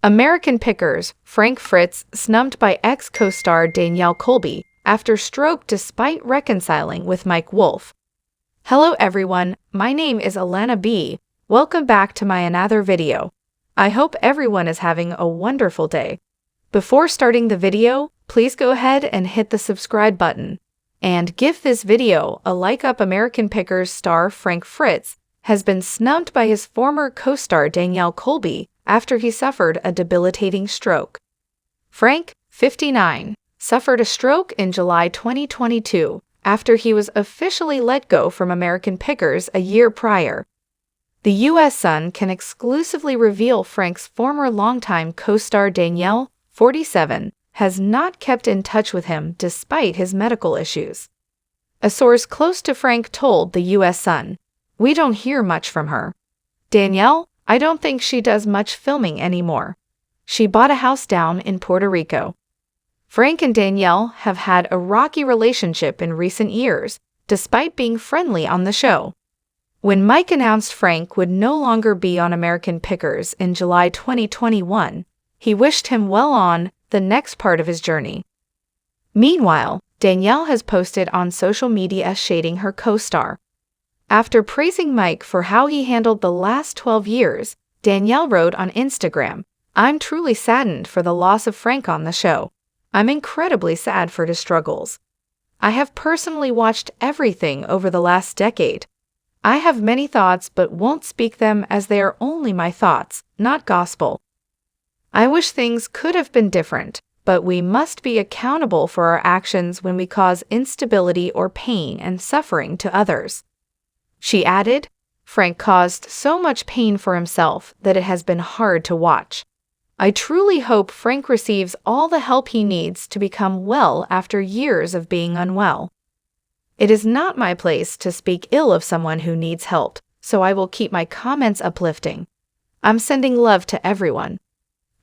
American Pickers Frank Fritz snubbed by ex-co-star Danielle Colby after stroke despite reconciling with Mike Wolfe. Hello everyone, my name is Alana B. Welcome back to my another video. I hope everyone is having a wonderful day. Before starting the video, please go ahead and hit the subscribe button. And give this video a like up. American Pickers star Frank Fritz has been snubbed by his former co-star Danielle Colby after he suffered a debilitating stroke. Frank, 59, suffered a stroke in July 2022 after he was officially let go from American Pickers a year prior. The U.S. Sun can exclusively reveal Frank's former longtime co-star Danielle, 47, has not kept in touch with him despite his medical issues. A source close to Frank told the U.S. Sun, "We don't hear much from her. Danielle, I don't think she does much filming anymore. She bought a house down in Puerto Rico." Frank and Danielle have had a rocky relationship in recent years, despite being friendly on the show. When Mike announced Frank would no longer be on American Pickers in July 2021, he wished him well on the next part of his journey. Meanwhile, Danielle has posted on social media shading her co-star. After praising Mike for how he handled the last 12 years, Danielle wrote on Instagram, "I'm truly saddened for the loss of Frank on the show. I'm incredibly sad for his struggles. I have personally watched everything over the last decade. I have many thoughts but won't speak them as they are only my thoughts, not gospel. I wish things could have been different, but we must be accountable for our actions when we cause instability or pain and suffering to others." She added, "Frank caused so much pain for himself that it has been hard to watch. I truly hope Frank receives all the help he needs to become well after years of being unwell. It is not my place to speak ill of someone who needs help, so I will keep my comments uplifting. I'm sending love to everyone."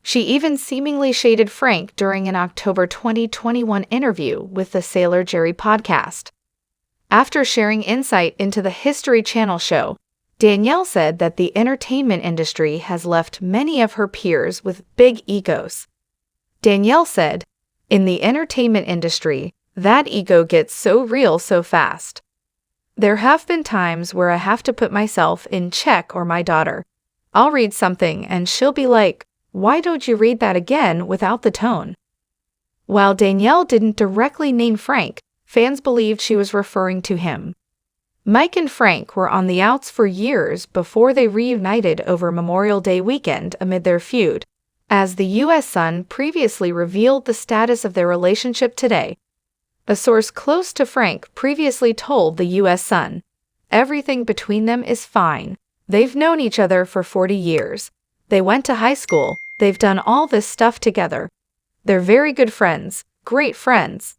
She even seemingly shaded Frank during an October 2021 interview with the Sailor Jerry podcast. After sharing insight into the History Channel show, Danielle said that the entertainment industry has left many of her peers with big egos. Danielle said, "In the entertainment industry, that ego gets so real so fast. There have been times where I have to put myself in check or my daughter. I'll read something and she'll be like, 'Why don't you read that again?' without the tone." While Danielle didn't directly name Frank, fans believed she was referring to him. Mike and Frank were on the outs for years before they reunited over Memorial Day weekend amid their feud, as the U.S. Sun previously revealed the status of their relationship today. A source close to Frank previously told the U.S. Sun, "Everything between them is fine. They've known each other for 40 years. They went to high school. They've done all this stuff together. They're very good friends, great friends."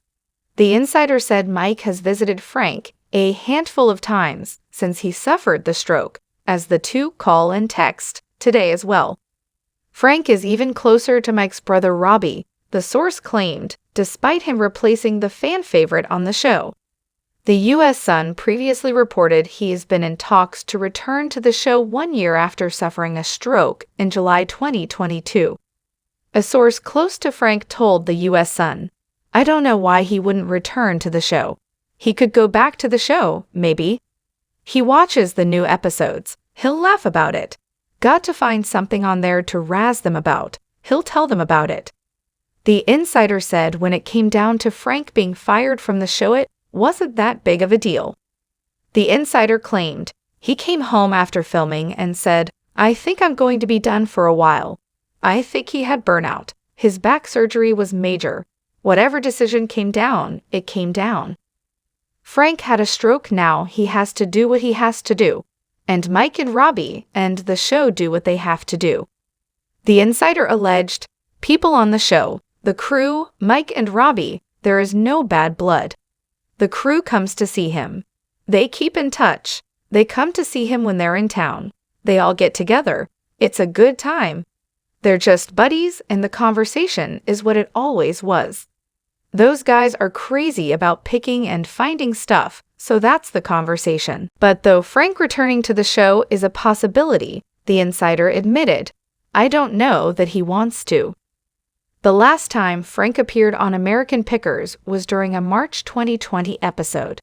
The insider said Mike has visited Frank a handful of times since he suffered the stroke, as the two call and text today as well. Frank is even closer to Mike's brother Robbie, the source claimed, despite him replacing the fan favorite on the show. The U.S. Sun previously reported he has been in talks to return to the show 1 year after suffering a stroke in July 2022. A source close to Frank told the U.S. Sun, "I don't know why he wouldn't return to the show. He could go back to the show, maybe. He watches the new episodes. He'll laugh about it. Got to find something on there to razz them about. He'll tell them about it." The insider said when it came down to Frank being fired from the show, it wasn't that big of a deal. The insider claimed, "He came home after filming and said, 'I think I'm going to be done for a while.' I think he had burnout. His back surgery was major. Whatever decision came down, it came down. Frank had a stroke, now he has to do what he has to do. And Mike and Robbie and the show do what they have to do." The insider alleged, "People on the show, the crew, Mike and Robbie, there is no bad blood. The crew comes to see him. They keep in touch. They come to see him when they're in town. They all get together. It's a good time. They're just buddies, and the conversation is what it always was. Those guys are crazy about picking and finding stuff, so that's the conversation." But though Frank returning to the show is a possibility, the insider admitted, I don't know that he wants to. The last time Frank appeared on American Pickers was during a March 2020 episode.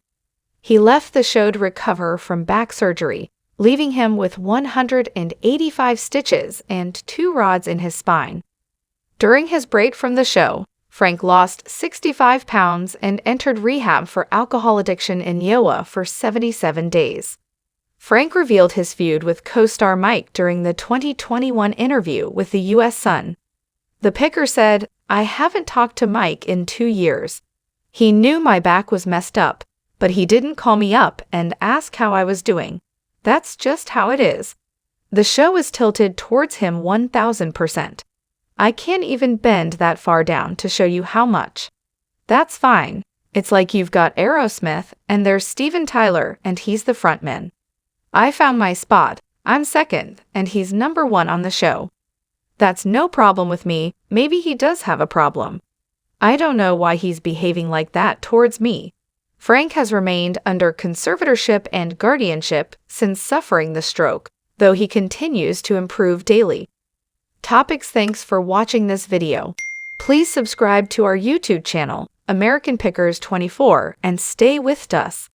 He left the show to recover from back surgery, leaving him with 185 stitches and 2 rods in his spine. During his break from the show, Frank lost 65 pounds and entered rehab for alcohol addiction in Iowa for 77 days. Frank revealed his feud with co-star Mike during the 2021 interview with the U.S. Sun. The Picker said, "I haven't talked to Mike in 2 years. He knew my back was messed up, but he didn't call me up and ask how I was doing. That's just how it is." The show is tilted towards him 1000%. I can't even bend that far down to show you how much. That's fine. It's like you've got Aerosmith and there's Steven Tyler and he's the frontman. I found my spot. I'm second and he's number 1 on the show. That's no problem with me. Maybe he does have a problem. I don't know why he's behaving like that towards me. Frank has remained under conservatorship and guardianship since suffering the stroke, though he continues to improve daily. Topics. Thanks for watching this video. Please subscribe to our YouTube channel, American Pickers 24, and stay with us.